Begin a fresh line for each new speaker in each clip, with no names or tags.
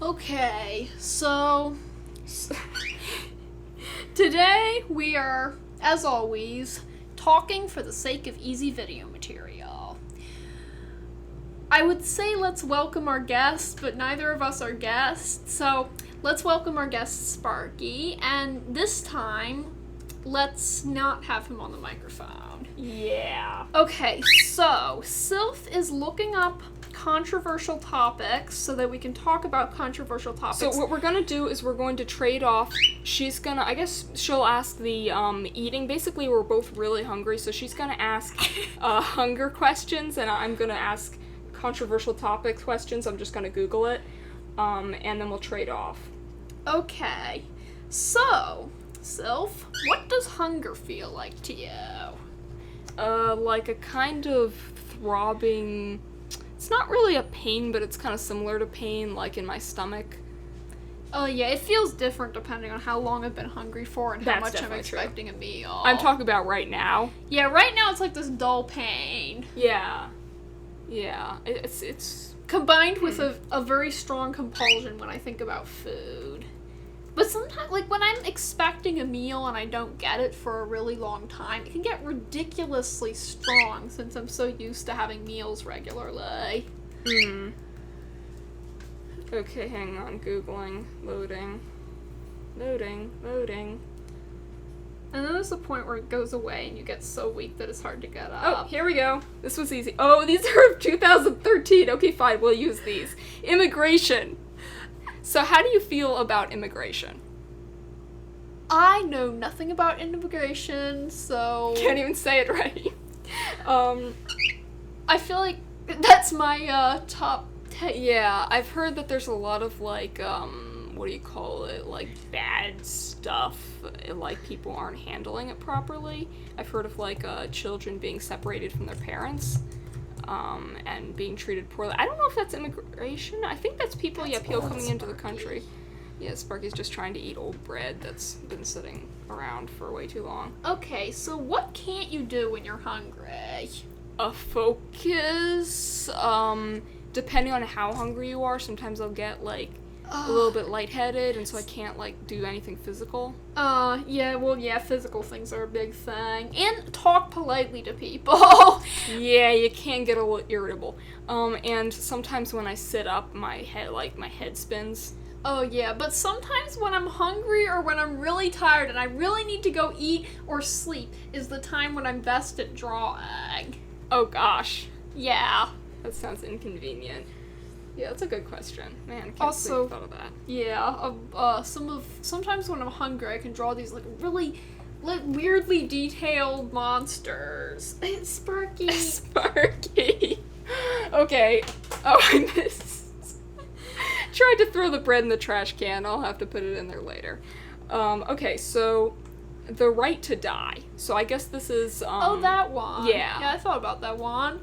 Okay, so today we are, as always, talking for the sake of easy video material. I would say let's welcome our guest, but neither of us are guests, so let's welcome our guest Sparky, and this time, let's not have him on the microphone.
Yeah.
Okay, so Sylph is looking up controversial topics so that we can talk about controversial topics.
So what we're gonna do is we're going to trade off. She's gonna, I guess she'll ask the eating. Basically, we're both really hungry, so she's gonna ask hunger questions, and I'm gonna ask controversial topic questions. I'm just gonna Google it, and then we'll trade off.
Okay, so Sylph, what does hunger feel like to you?
Like a kind of throbbing. It's not really a pain, but it's kind of similar to pain, like in my stomach.
Oh yeah, it feels different depending on how long I've been hungry for and how
That's
much I'm
definitely true.
expecting a meal.
I'm talking about right now.
Yeah, right now it's like this dull pain.
Yeah. It's
Combined with a very strong compulsion when I think about food. But sometimes, like, when I'm expecting a meal and I don't get it for a really long time, it can get ridiculously strong since I'm so used to having meals regularly.
Okay, hang on. Googling. Loading.
And then there's the point where it goes away and you get so weak that it's hard to get
Oh,
up.
here we go. This was easy. Oh, these are of 2013. Okay, fine. We'll use these. Immigration. So how do you feel about immigration?
I know nothing about immigration, so...
Can't even say it right.
I feel like that's my top 10.
Yeah, I've heard that there's a lot of, like, what do you call it? Like, bad stuff. Like, people aren't handling it properly. I've heard of, like, children being separated from their parents, and being treated poorly. I don't know if that's immigration. I think that's people, people coming into the country. Yeah, Sparky's just trying to eat old bread that's been sitting around for way too long.
Okay, so what can't you do when you're hungry?
Focus, depending on how hungry you are, sometimes I'll get, like, a little bit lightheaded, and so I can't, like, do anything physical.
Yeah, physical things are a big thing. And talk politely to people.
Yeah, you can get a little irritable. And sometimes when I sit up, my head spins.
Oh yeah, but sometimes when I'm hungry or when I'm really tired and I really need to go eat or sleep is the time when I'm best at drawing.
Oh gosh.
Yeah.
That sounds inconvenient. Yeah, that's a good question. Man, I can't
Also,
believe I thought of that.
Yeah, sometimes when I'm hungry I can draw these like really weirdly detailed monsters. It's Sparky.
Sparky. Okay. Oh, I missed. Tried to throw the bread in the trash can. I'll have to put it in there later. Okay, so the right to die. So I guess this is
oh, that one.
Yeah.
Yeah, I thought about that one.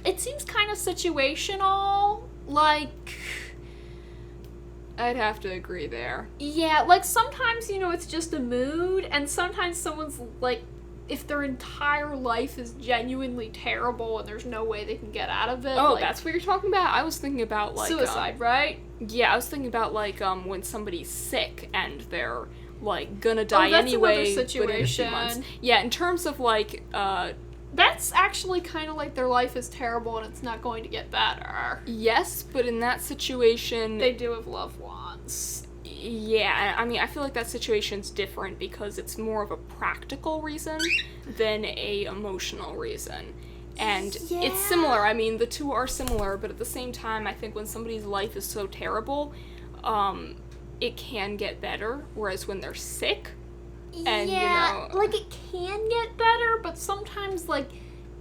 It seems kind of situational. Like,
I'd have to agree there.
yeah, like sometimes, it's just a mood, and sometimes someone's like, if their entire life is genuinely terrible and there's no way they can get out of it.
Oh,
like,
that's what you're talking about? I was thinking about, like,
suicide, right?
Yeah, I was thinking about, like, when somebody's sick and they're, like, gonna die
that's
anyway,
another
but in a few
situation.
months. Yeah, in terms of, like,
That's actually kind of like their life is terrible and it's not going to get better.
yes, but in that situation...
They do have loved ones.
Yeah, I mean, I feel like that situation's different because it's more of a practical reason than a emotional reason. And
Yeah.
it's similar. I mean, the two are similar, but at the same time, I think when somebody's life is so terrible, it can get better, whereas when they're sick, and,
like it can get better, but sometimes, like,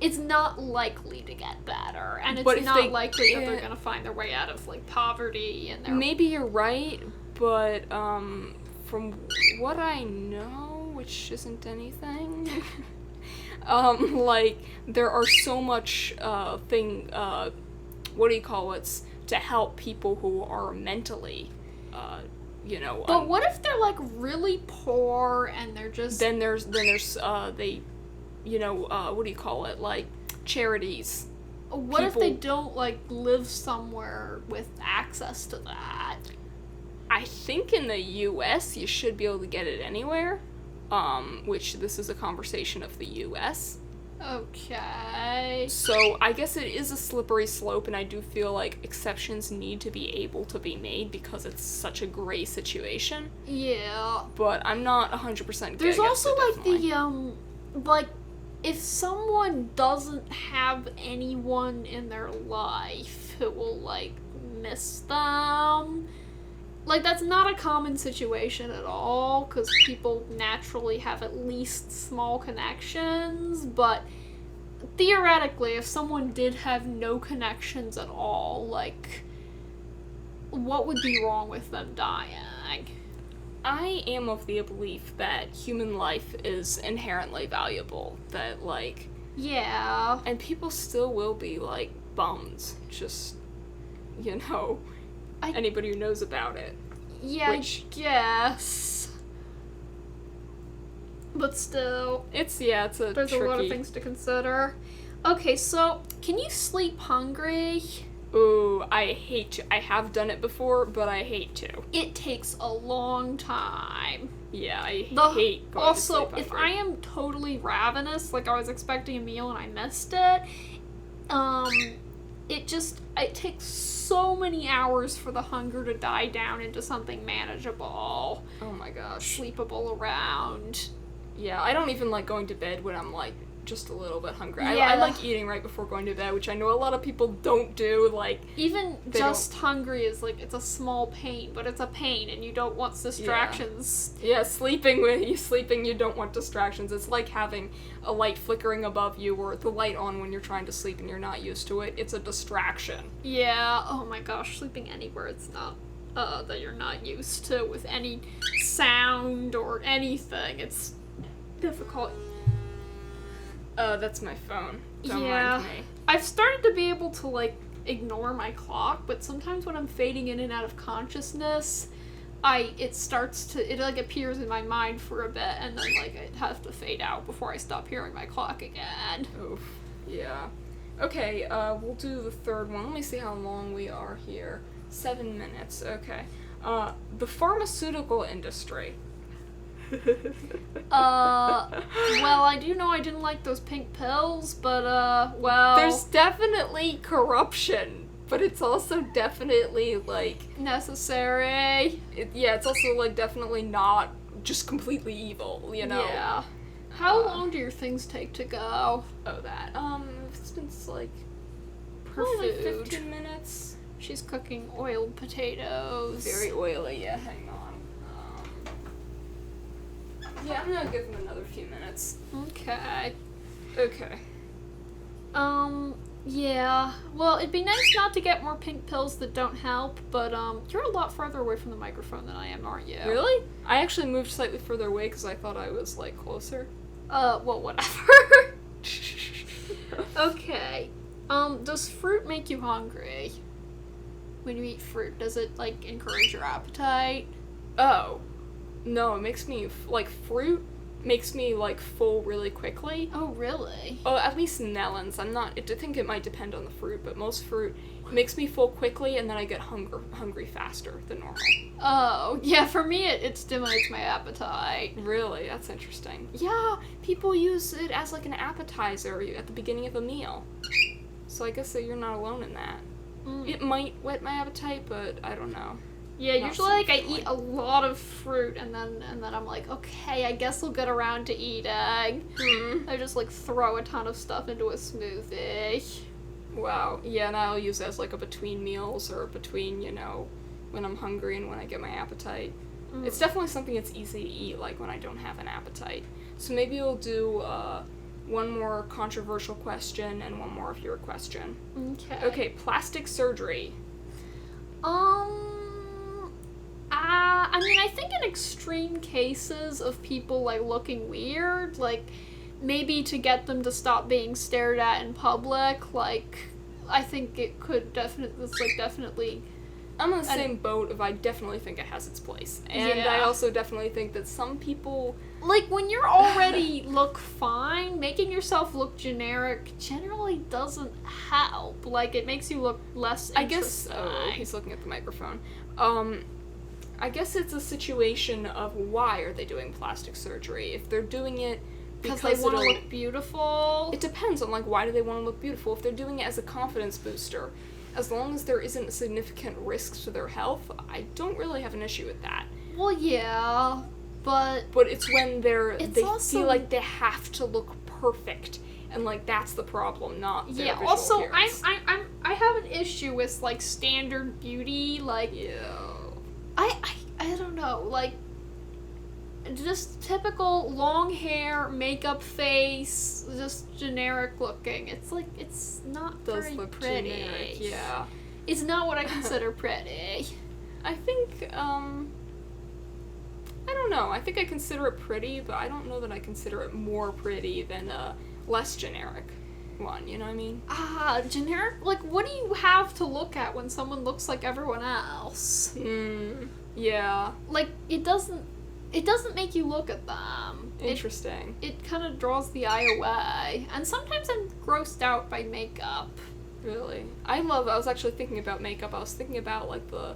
it's not likely to get better, and
But
it's
if
not
they
likely that they're
can't-
gonna find their way out of, like, poverty and their...
Maybe you're right, but, from what I know, which isn't anything, like, there are so much, what do you call it, to help people who are mentally,
But what if they're, like, really poor and they're just...
then there's, what do you call it, like, charities
What if they
people-
don't, like, live somewhere with access to that?
I think in the US you should be able to get it anywhere. Which this is a conversation of the US.
Okay.
So I guess it is a slippery slope, and I do feel like exceptions need to be able to be made because it's such a gray situation.
Yeah.
But I'm not 100%
There's
against
also,
it,
like,
definitely.
like, if someone doesn't have anyone in their life who will, like, miss them, like, that's not a common situation at all, because people naturally have at least small connections, but theoretically, if someone did have no connections at all, like, what would be wrong with them dying?
I am of the belief that human life is inherently valuable. That, like,
Yeah.
and people still will be, like, bummed. Just, anybody who knows about it.
Yeah,
Which-
I guess. But still,
It's a
there's
tricky...
a lot of things to consider. Okay, so, can you sleep hungry?
Ooh, I hate to. I have done it before, but I hate to.
It takes a long time.
Yeah, I
The-
hate going
Also,
to sleep
if I
hungry.
am totally ravenous, like I was expecting a meal and I missed it, it takes so many hours for the hunger to die down into something manageable,
Oh my gosh.
sleepable around.
Yeah, I don't even like going to bed when I'm, like, just a little bit hungry. I
Yeah.
like eating right before going to bed, which I know a lot of people don't do, like...
Even
They
just hungry is like, it's a small pain, but it's a pain and you don't want distractions.
Yeah, sleeping, when you're sleeping, you don't want distractions. It's like having a light flickering above you or the light on when you're trying to sleep and you're not used to it. It's a distraction.
Yeah, oh my gosh, sleeping anywhere it's not, that you're not used to with any sound or anything, it's difficult.
That's my phone. Don't
Yeah.
mind me.
I've started to be able to, like, ignore my clock, but sometimes when I'm fading in and out of consciousness, it like appears in my mind for a bit, and then, like, it has to fade out before I stop hearing my clock again.
Oof. Yeah. Okay, we'll do the third one. Let me see how long we are here. 7 minutes. Okay. The pharmaceutical industry.
Well, I do know I didn't like those pink pills, but, well...
There's definitely corruption, but it's also definitely, like...
necessary.
It's also, like, definitely not just completely evil,
Yeah. How
Uh,
long do your things take to go?
Oh, that. It's been, like...
Her
probably
food.
15 minutes.
She's cooking oiled potatoes.
Very oily, yeah, hang on. Yeah, I'm gonna give him another few minutes.
Okay.
Okay.
Yeah. Well, it'd be nice not to get more pink pills that don't help, but, you're a lot farther away from the microphone than I am, aren't you?
Really? I actually moved slightly further away because I thought I was, like, closer.
Well, whatever. Okay. Does fruit make you hungry? When you eat fruit, does it, like, encourage your appetite?
Oh. No, it makes me, fruit makes me, full really quickly.
Oh, really?
Oh, at least melons. I think it might depend on the fruit, but most fruit makes me full quickly, and then I get hungry faster than normal.
Oh, yeah, for me it stimulates my appetite.
Really? That's interesting. Yeah, people use it as, an appetizer at the beginning of a meal. So I guess that you're not alone in that. It might whet my appetite, but I don't know.
Yeah,
Not
usually, I
significantly.
eat a lot of fruit, and then I'm like, okay, I guess I'll get around to eating. I just, throw a ton of stuff into a smoothie.
Wow. Yeah, and I'll use it as, a between meals or between, when I'm hungry and when I get my appetite. It's definitely something that's easy to eat, when I don't have an appetite. So maybe we'll do, one more controversial question and one more of your question.
Okay.
Okay, plastic surgery.
I mean, I think in extreme cases of people, looking weird, maybe to get them to stop being stared at in public, I think it could definitely
I'm in the same boat of I definitely think it has its place. And I
Yeah.
also definitely think that some people...
Like, when you're already look fine, making yourself look generic generally doesn't help. Like, it makes you look less
I guess...
interesting.
Oh, he's looking at the microphone. I guess it's a situation of why are they doing plastic surgery? If they're doing it
because they want to
it'll-
look beautiful.
It depends on, like, why do they want to look beautiful? If they're doing it as a confidence booster, as long as there isn't significant risks to their health, I don't really have an issue with that.
Well, yeah, but
But it's when
It's
they
also-
feel like they have to look perfect, and, like, that's the problem, not their
yeah.
visual
Also,
appearance.
I have an issue with like standard beauty. Like,
Yeah.
I don't know, like just typical long hair, makeup face, just generic looking. It's like it's not
Does
very
look
pretty.
generic, yeah.
It's not what I consider pretty.
I think, I don't know. I think I consider it pretty, but I don't know that I consider it more pretty than a less generic one, you know what I mean?
Generic? Like, what do you have to look at when someone looks like everyone else?
Yeah.
Like, it doesn't make you look at them.
Interesting.
It kind of draws the eye away. And sometimes I'm grossed out by makeup.
Really? I was actually thinking about makeup. I was thinking about, like, the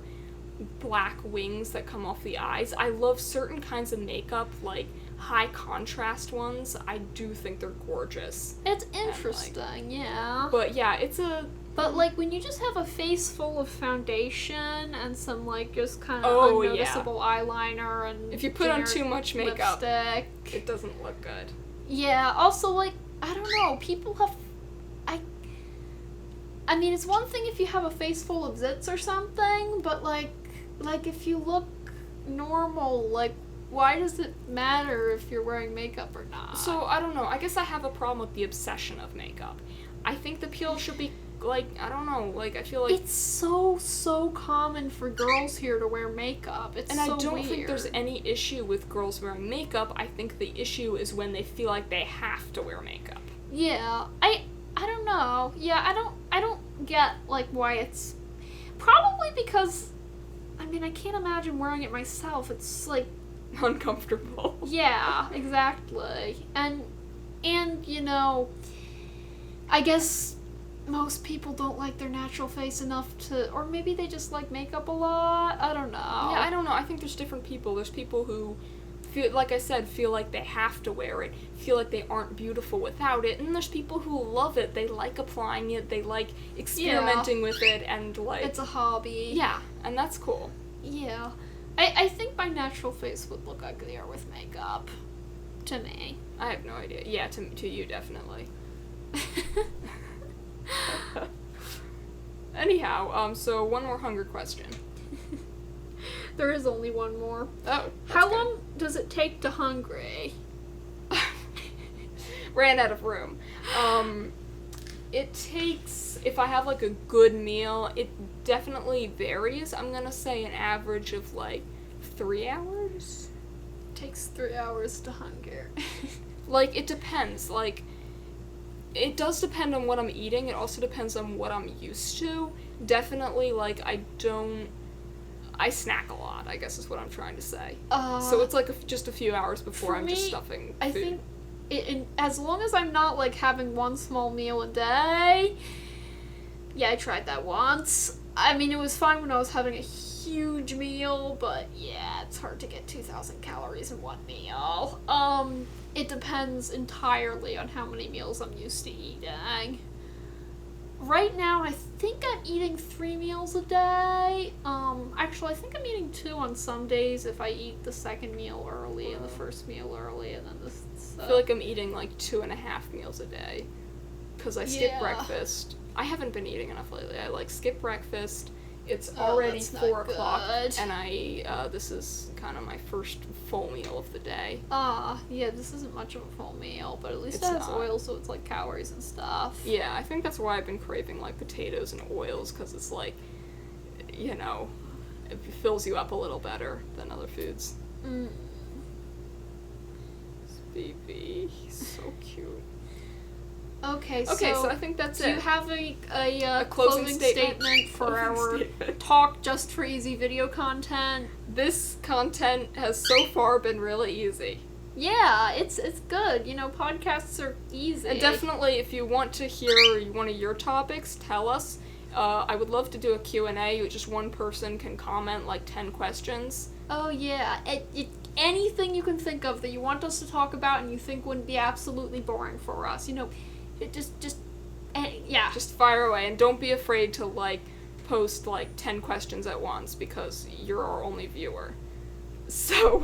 black wings that come off the eyes. I love certain kinds of makeup, like high contrast ones. I do think they're gorgeous.
It's interesting, yeah.
But yeah, it's a...
But, like, when you just have a face full of foundation and some, like, just kind of
Oh, yeah.
unnoticeable eyeliner and
If you put on
generic
too much makeup,
lipstick.
it doesn't look good.
Yeah, also, like, I don't know, people have... I mean, it's one thing if you have a face full of zits or something, but, like, if you look normal, like, why does it matter if you're wearing makeup or not?
So, I don't know. I guess I have a problem with the obsession of makeup. I think the appeal should be, like, I don't know, like, I feel like...
It's so common for girls here to wear makeup. It's
And
so
I don't
weird.
think there's any issue with girls wearing makeup. I think the issue is when they feel like they have to wear makeup.
Yeah, I don't know. Yeah, I don't get, like, why it's... Probably because, I mean, I can't imagine wearing it myself. It's, like...
Uncomfortable.
Yeah, exactly. And, you know, I guess most people don't like their natural face enough to... Or maybe they just like makeup a lot. I don't know.
Yeah, I don't know. I think there's different people. There's people who feel, like I said, feel like they have to wear it, feel like they aren't beautiful without it, and there's people who love it. They like applying it, they like experimenting with it, and like...
It's a hobby.
Yeah, and that's cool.
Yeah. I think my natural face would look uglier with makeup. To me.
I have no idea. Yeah, to you, definitely. Anyhow, so one more hunger question.
There is only one more.
Oh,
How long does it take to hungry?
Ran out of room. It takes, if I have like a good meal, it definitely varies. I'm gonna say an average of like 3 hours.
Takes 3 hours to hunger.
Like, it depends. Like, it does depend on what I'm eating. It also depends on what I'm used to. Definitely, like, I snack a lot, I guess is what I'm trying to say. So it's like just a few hours before
for
I'm
me,
just stuffing food.
I think as long as I'm not like having one small meal a day. Yeah, I tried that once. I mean, it was fine when I was having a huge meal, but yeah, it's hard to get 2,000 calories in one meal. It depends entirely on how many meals I'm used to eating. Right now, I think I'm eating 3 meals a day. Actually, I think I'm eating 2 on some days if I eat the second meal early and the first meal early, and then
I feel like I'm eating like 2.5 meals a day. Because I skip
Yeah.
breakfast. I haven't been eating enough lately. I like skip breakfast. It's
Oh,
already
that's not
4 o'clock,
good.
and this is kind of my first full meal of the day.
Yeah, this isn't much of a full meal, but at least
It's
it has
not.
oil, so it's like calories and stuff.
Yeah, I think that's why I've been craving like potatoes and oils, because it's like, you know, it fills you up a little better than other foods.
Mm.
This baby, he's so cute.
Okay,
So I think that's
do
it.
you have a
closing
closing
statement?
statement for
Closing
our
statement.
Talk Just for Easy video content?
This content has so far been really easy.
Yeah, it's good. You know, podcasts are easy.
And definitely, if you want to hear one of your topics, tell us. I would love to do a Q&A. Just one person can comment like 10 questions.
Oh yeah, anything you can think of that you want us to talk about and you think wouldn't be absolutely boring for us. You know, yeah.
Just fire away, and don't be afraid to like post like 10 questions at once because you're our only viewer. So,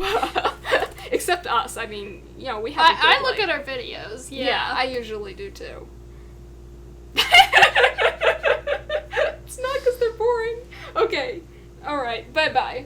except us. I mean, you know, we have.
I look at our videos. Yeah,
I usually do too. It's not because they're boring. Okay. All right. Bye bye.